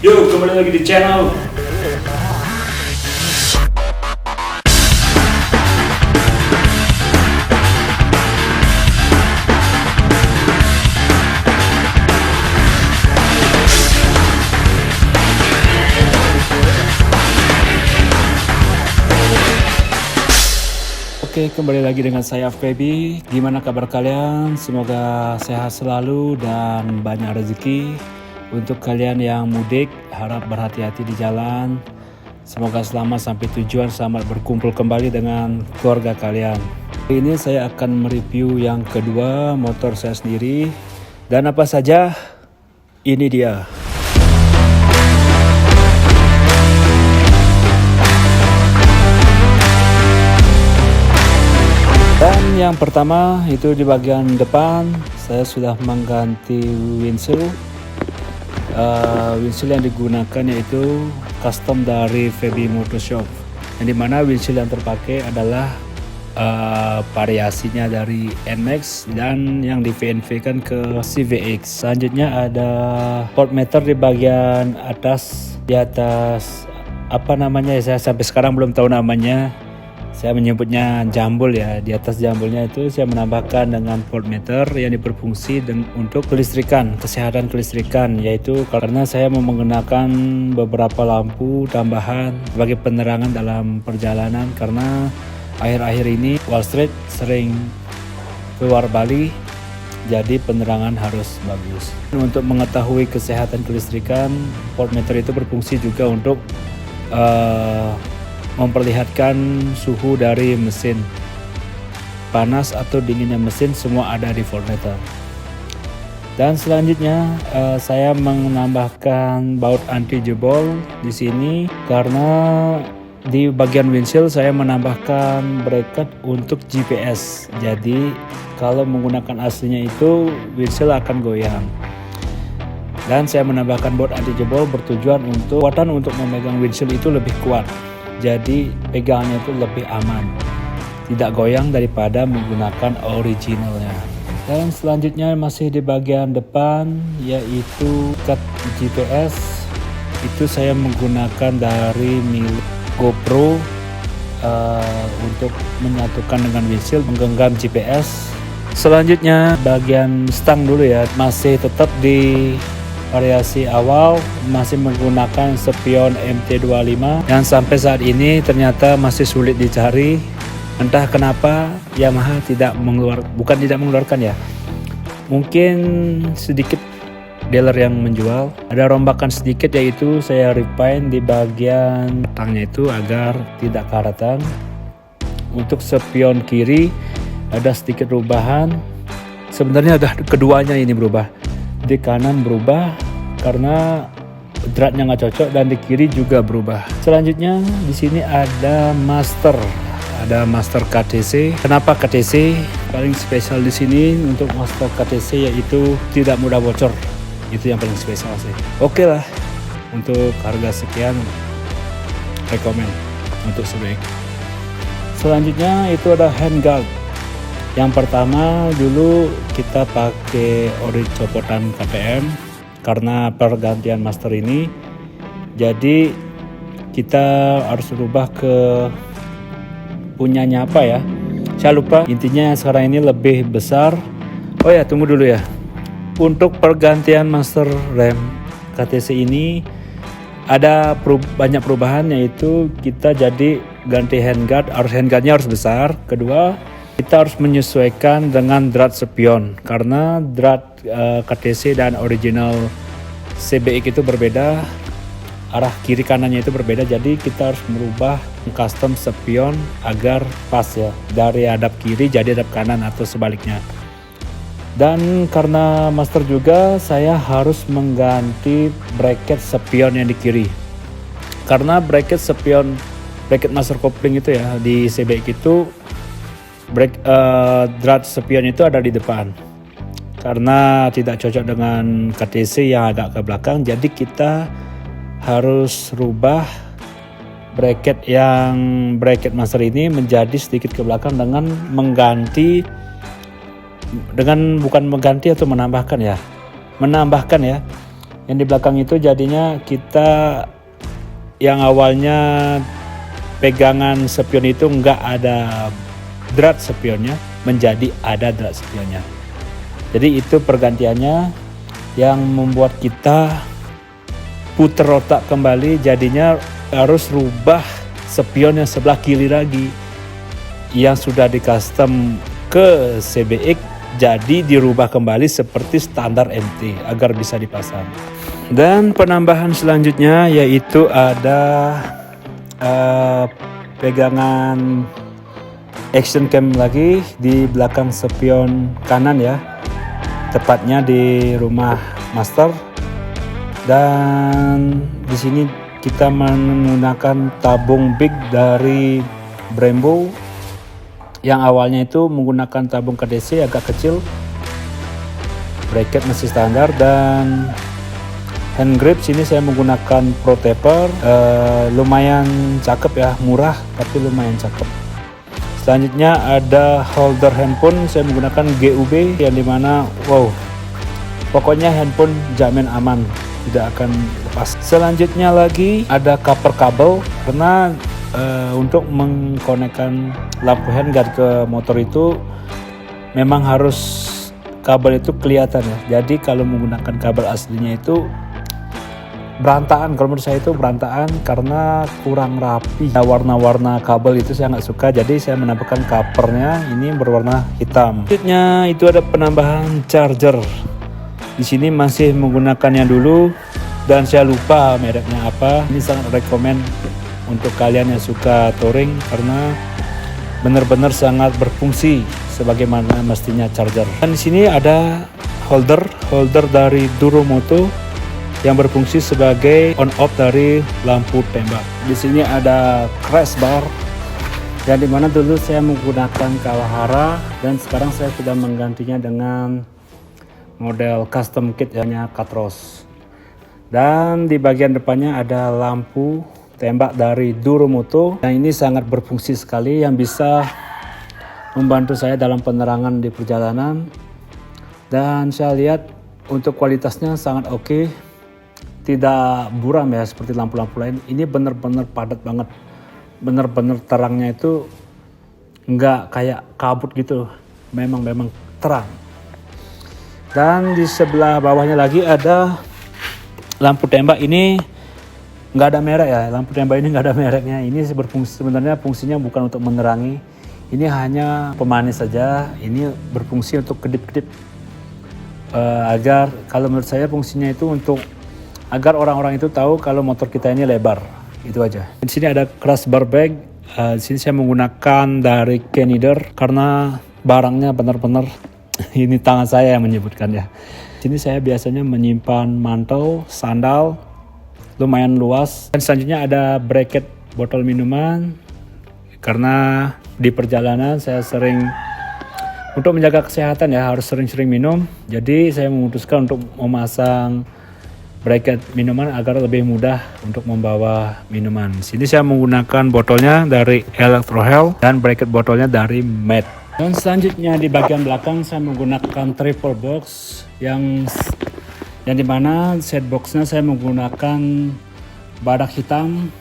Yuk, kembali lagi di channel. Oke, kembali lagi dengan saya Feby. Gimana kabar kalian? Semoga sehat selalu dan banyak rezeki. Untuk kalian yang mudik, harap berhati-hati di jalan. Semoga selamat sampai tujuan, selamat berkumpul kembali dengan keluarga kalian. Hari ini saya akan mereview yang kedua motor saya sendiri. Dan apa saja? Ini dia. Dan yang pertama itu di bagian depan saya sudah mengganti windshield. Windshield yang digunakan yaitu custom dari Feby Motorshop, yang dimana windshield yang terpakai adalah variasinya dari NMAX dan yang di VNV kan ke CVX. Selanjutnya ada port meter di bagian atas, di atas apa namanya ya, saya sampai sekarang belum tahu namanya. Saya menyebutnya jambul ya. Di atas jambulnya itu saya menambahkan dengan voltmeter yang berfungsi untuk kelistrikan, kesehatan kelistrikan, yaitu karena saya mau menggunakan beberapa lampu tambahan sebagai penerangan dalam perjalanan, karena akhir-akhir ini Wall Street sering keluar Bali, jadi penerangan harus bagus. Untuk mengetahui kesehatan kelistrikan, voltmeter itu berfungsi juga untuk memperlihatkan suhu dari mesin, panas atau dinginnya mesin, semua ada di voltmeter. Dan selanjutnya saya menambahkan baut anti jebol di sini karena di bagian windshield saya menambahkan bracket untuk GPS. Jadi kalau menggunakan aslinya itu windshield akan goyang. Dan saya menambahkan baut anti jebol bertujuan untuk kekuatan untuk memegang windshield itu lebih kuat. Jadi pegangannya itu lebih aman, tidak goyang daripada menggunakan originalnya. Dan selanjutnya masih di bagian depan yaitu cut GPS. Itu saya menggunakan dari milik GoPro untuk menyatukan dengan windshield, menggenggam GPS. Selanjutnya bagian stang dulu ya, masih tetap di variasi awal, masih menggunakan spion MT25 yang sampai saat ini ternyata masih sulit dicari. Entah kenapa Yamaha bukan tidak mengeluarkan ya, mungkin sedikit dealer yang menjual. Ada rombakan sedikit, yaitu saya refine di bagian tangnya itu agar tidak karatan. Untuk spion kiri ada sedikit perubahan. Sebenarnya ada keduanya ini berubah. Di kanan berubah karena dratnya nggak cocok, dan di kiri juga berubah. Selanjutnya di sini ada master KTC. Kenapa KTC? Paling spesial di sini untuk master KTC yaitu tidak mudah bocor. Itu yang paling spesial sih. Oke lah, untuk harga sekian rekomen untuk sebaik. Selanjutnya itu ada handguard. Yang pertama dulu kita pakai ori copotan KTM karena pergantian master ini, jadi kita harus rubah ke punyanya apa ya, saya lupa. Intinya sekarang ini lebih besar. Oh ya, tunggu dulu ya. Untuk pergantian master rem KTC ini ada banyak perubahan, yaitu kita jadi ganti handguard. Handguardnya harus besar. Kedua, kita harus menyesuaikan dengan drat spion karena drat KTC dan original CBX itu berbeda, arah kiri kanannya itu berbeda, jadi kita harus merubah custom spion agar pas ya, dari hadap kiri jadi hadap kanan atau sebaliknya. Dan karena master juga, saya harus mengganti bracket spion yang di kiri, karena bracket master kopling itu ya di CBX itu drat spion itu ada di depan, karena tidak cocok dengan KTC yang agak ke belakang. Jadi kita harus rubah bracket master ini menjadi sedikit ke belakang dengan bukan mengganti atau menambahkan ya, Yang di belakang itu jadinya kita yang awalnya pegangan spion itu nggak ada drat spionnya, menjadi ada drat spionnya. Jadi itu pergantiannya yang membuat kita puter otak kembali, jadinya harus rubah spion yang sebelah kiri lagi yang sudah di custom ke CBX, jadi dirubah kembali seperti standar MT agar bisa dipasang. Dan penambahan selanjutnya yaitu ada pegangan action cam lagi di belakang spion kanan ya, tepatnya di rumah master. Dan di sini kita menggunakan tabung big dari Brembo yang awalnya itu menggunakan tabung KDC agak kecil, bracket masih standar, dan hand grip sini saya menggunakan Pro Taper, lumayan cakep ya, murah tapi lumayan cakep. Selanjutnya ada holder handphone, saya menggunakan GUB yang dimana pokoknya handphone jamin aman, tidak akan lepas. Selanjutnya lagi ada cover kabel, karena untuk mengkonekkan lampu handguard ke motor itu memang harus kabel itu kelihatan ya. Jadi kalau menggunakan kabel aslinya itu berantakan, kalau menurut saya itu berantakan karena kurang rapi. Warna-warna kabel itu saya nggak suka, jadi saya menambahkan covernya ini berwarna hitam. Selanjutnya itu ada penambahan charger. Di sini masih menggunakannya dulu dan saya lupa mereknya apa. Ini sangat rekomen untuk kalian yang suka touring karena benar-benar sangat berfungsi sebagaimana mestinya charger. Dan di sini ada holder dari Duromoto yang berfungsi sebagai on off dari lampu tembak. Di sini ada crash bar yang dimana dulu saya menggunakan Kawahara dan sekarang saya sudah menggantinya dengan model custom kit hanya Katros. Dan di bagian depannya ada lampu tembak dari Duromoto yang ini sangat berfungsi sekali, yang bisa membantu saya dalam penerangan di perjalanan. Dan saya lihat untuk kualitasnya sangat oke, tidak buram ya seperti lampu-lampu lain. Ini benar-benar padat banget, benar-benar terangnya itu nggak kayak kabut gitu, memang terang. Dan di sebelah bawahnya lagi ada lampu tembak, ini nggak ada merek ya, lampu tembak ini nggak ada mereknya. Ini sebenarnya fungsinya bukan untuk menerangi, ini hanya pemanis saja. Ini berfungsi untuk kedip-kedip, agar kalau menurut saya fungsinya itu untuk agar orang-orang itu tahu kalau motor kita ini lebar, itu aja. Di sini ada crash bar bag. Di sini saya menggunakan dari Kenider karena barangnya benar-benar ini tangan saya yang menyebutkan ya. Di sini saya biasanya menyimpan mantel, sandal, lumayan luas. Dan selanjutnya ada bracket botol minuman karena di perjalanan saya sering, untuk menjaga kesehatan ya, harus sering-sering minum. Jadi saya memutuskan untuk memasang bracket minuman agar lebih mudah untuk membawa minuman. Sini saya menggunakan botolnya dari Electrohell dan bracket botolnya dari Med. Dan selanjutnya di bagian belakang saya menggunakan triple box yang dimana set boxnya saya menggunakan badak hitam,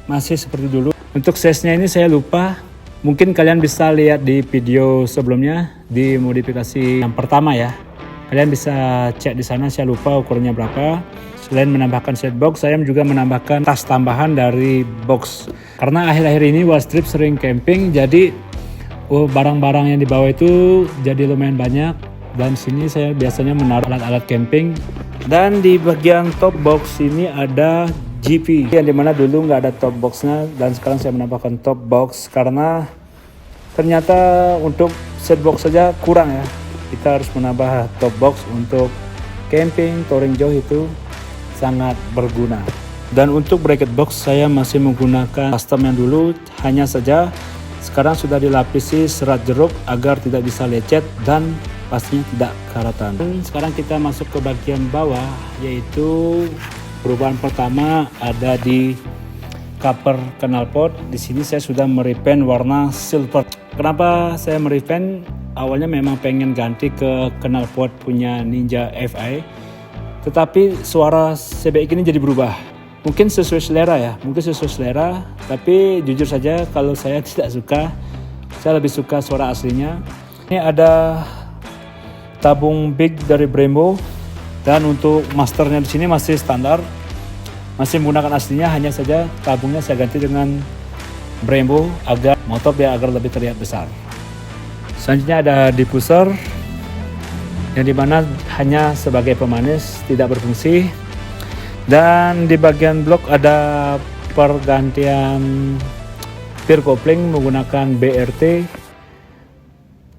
masih seperti dulu. Untuk size-nya ini saya lupa, mungkin kalian bisa lihat di video sebelumnya di modifikasi yang pertama ya. Kalian bisa cek di sana, saya lupa ukurannya berapa. Selain menambahkan set box, saya juga menambahkan tas tambahan dari box. Karena akhir-akhir ini Wildstrip sering camping, jadi barang-barang yang dibawa itu jadi lumayan banyak. Dan sini saya biasanya menaruh alat-alat camping. Dan di bagian top box ini ada GP yang dimana dulu nggak ada top boxnya, dan sekarang saya menambahkan top box karena ternyata untuk set box saja kurang ya. Kita harus menambah top box untuk camping, touring jauh, itu sangat berguna. Dan untuk bracket box saya masih menggunakan custom yang dulu, hanya saja sekarang sudah dilapisi serat jeruk agar tidak bisa lecet dan pastinya tidak karatan. Dan sekarang kita masuk ke bagian bawah, yaitu perubahan pertama ada di cover knalpot. Di sini saya sudah merepaint warna silver. Kenapa saya merepaint? Awalnya memang pengen ganti ke knalpot punya Ninja FI, tetapi suara CBX ini jadi berubah. Mungkin sesuai selera ya, tapi jujur saja kalau saya tidak suka, saya lebih suka suara aslinya. Ini ada tabung big dari Brembo, dan untuk masternya di sini masih standar, masih menggunakan aslinya, hanya saja tabungnya saya ganti dengan Brembo agar motor dia agar lebih terlihat besar. Selanjutnya ada diffuser yang dimana hanya sebagai pemanis, tidak berfungsi. Dan di bagian blok ada pergantian peer coupling menggunakan BRT,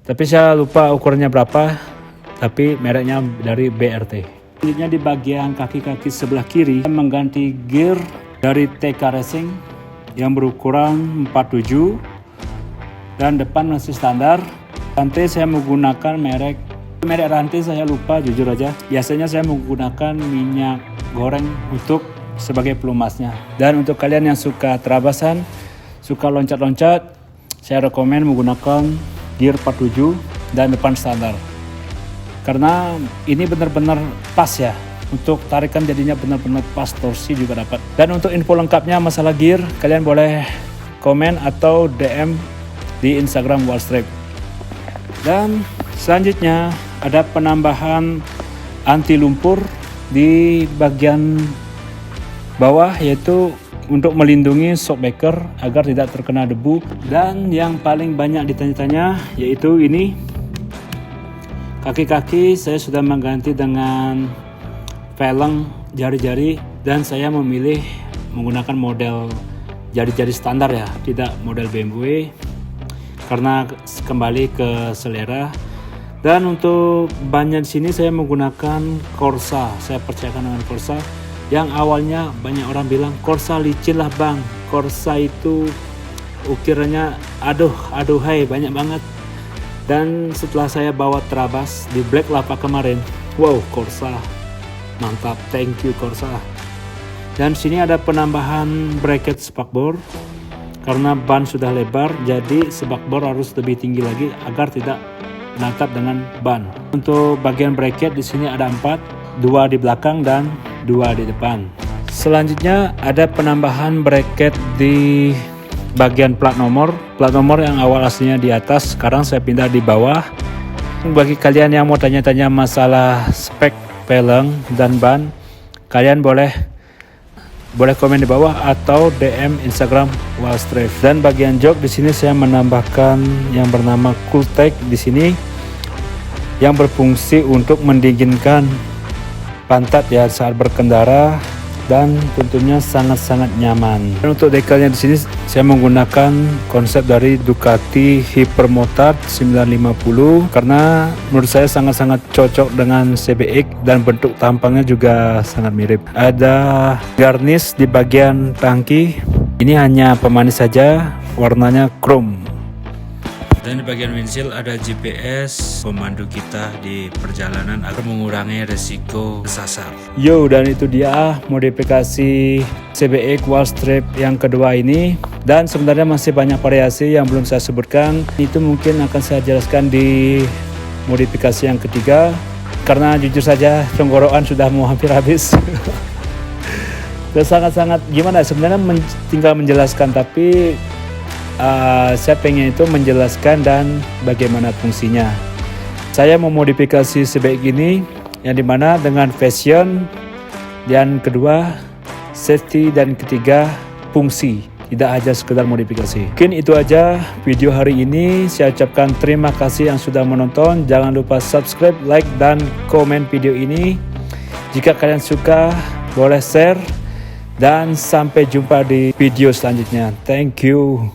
tapi saya lupa ukurannya berapa, tapi mereknya dari BRT. Selanjutnya di bagian kaki-kaki sebelah kiri mengganti gear dari TK Racing yang berukuran 47, dan depan masih standar. Rantai saya menggunakan merek rantai saya lupa, jujur aja. Biasanya saya menggunakan minyak goreng untuk sebagai pelumasnya. Dan untuk kalian yang suka terabasan, suka loncat-loncat, saya rekomen menggunakan gear 47 dan depan standar, karena ini benar-benar pas ya, untuk tarikan jadinya benar-benar pas, torsi juga dapat. Dan untuk info lengkapnya masalah gear, kalian boleh komen atau DM di Instagram Wallstrap. Dan selanjutnya ada penambahan anti lumpur di bagian bawah, yaitu untuk melindungi shockbreaker agar tidak terkena debu. Dan yang paling banyak ditanya-tanya yaitu ini, kaki-kaki saya sudah mengganti dengan velg jari-jari, dan saya memilih menggunakan model jari-jari standar ya, tidak model BMW, karena kembali ke selera. Dan untuk bannya di sini saya menggunakan Corsa. Saya percayakan dengan Corsa. Yang awalnya banyak orang bilang Corsa licin lah bang, Corsa itu ukirannya aduhai banyak banget. Dan setelah saya bawa terabas di Black Lava kemarin, wow, Corsa mantap, thank you Corsa. Dan sini ada penambahan bracket spakbor, karena ban sudah lebar, jadi spakbor harus lebih tinggi lagi agar tidak menatap dengan ban. Untuk bagian bracket di sini ada 4, 2 di belakang dan 2 di depan. Selanjutnya ada penambahan bracket di bagian plat nomor. Plat nomor yang awal aslinya di atas, sekarang saya pindah di bawah. Bagi kalian yang mau tanya-tanya masalah spek velg dan ban, kalian boleh komen di bawah atau DM Instagram Wallstrap. Dan bagian jok di sini saya menambahkan yang bernama Cooltech di sini, yang berfungsi untuk mendinginkan pantat ya saat berkendara, dan tentunya sangat-sangat nyaman. Dan untuk dekalnya di sini saya menggunakan konsep dari Ducati Hypermotard 950, karena menurut saya sangat-sangat cocok dengan CBX dan bentuk tampangnya juga sangat mirip. Ada garnish di bagian tangki, ini hanya pemanis saja, warnanya chrome. Dan di bagian windshield ada GPS pemandu kita di perjalanan agar mengurangi resiko kesasar. Yo, dan itu dia modifikasi CBX Wallstrap yang kedua ini. Dan sebenarnya masih banyak variasi yang belum saya sebutkan. Itu mungkin akan saya jelaskan di modifikasi yang ketiga, karena jujur saja tenggorokan sudah mau hampir habis. Dan sangat-sangat gimana sebenarnya tinggal menjelaskan, tapi saya pengen itu menjelaskan dan bagaimana fungsinya. Saya memodifikasi CBX ini yang dimana dengan fashion, dan kedua safety, dan ketiga fungsi, tidak hanya sekedar modifikasi. Mungkin itu aja video hari ini. Saya ucapkan terima kasih yang sudah menonton. Jangan lupa subscribe, like, dan komen video ini. Jika kalian suka boleh share, dan sampai jumpa di video selanjutnya. Thank you.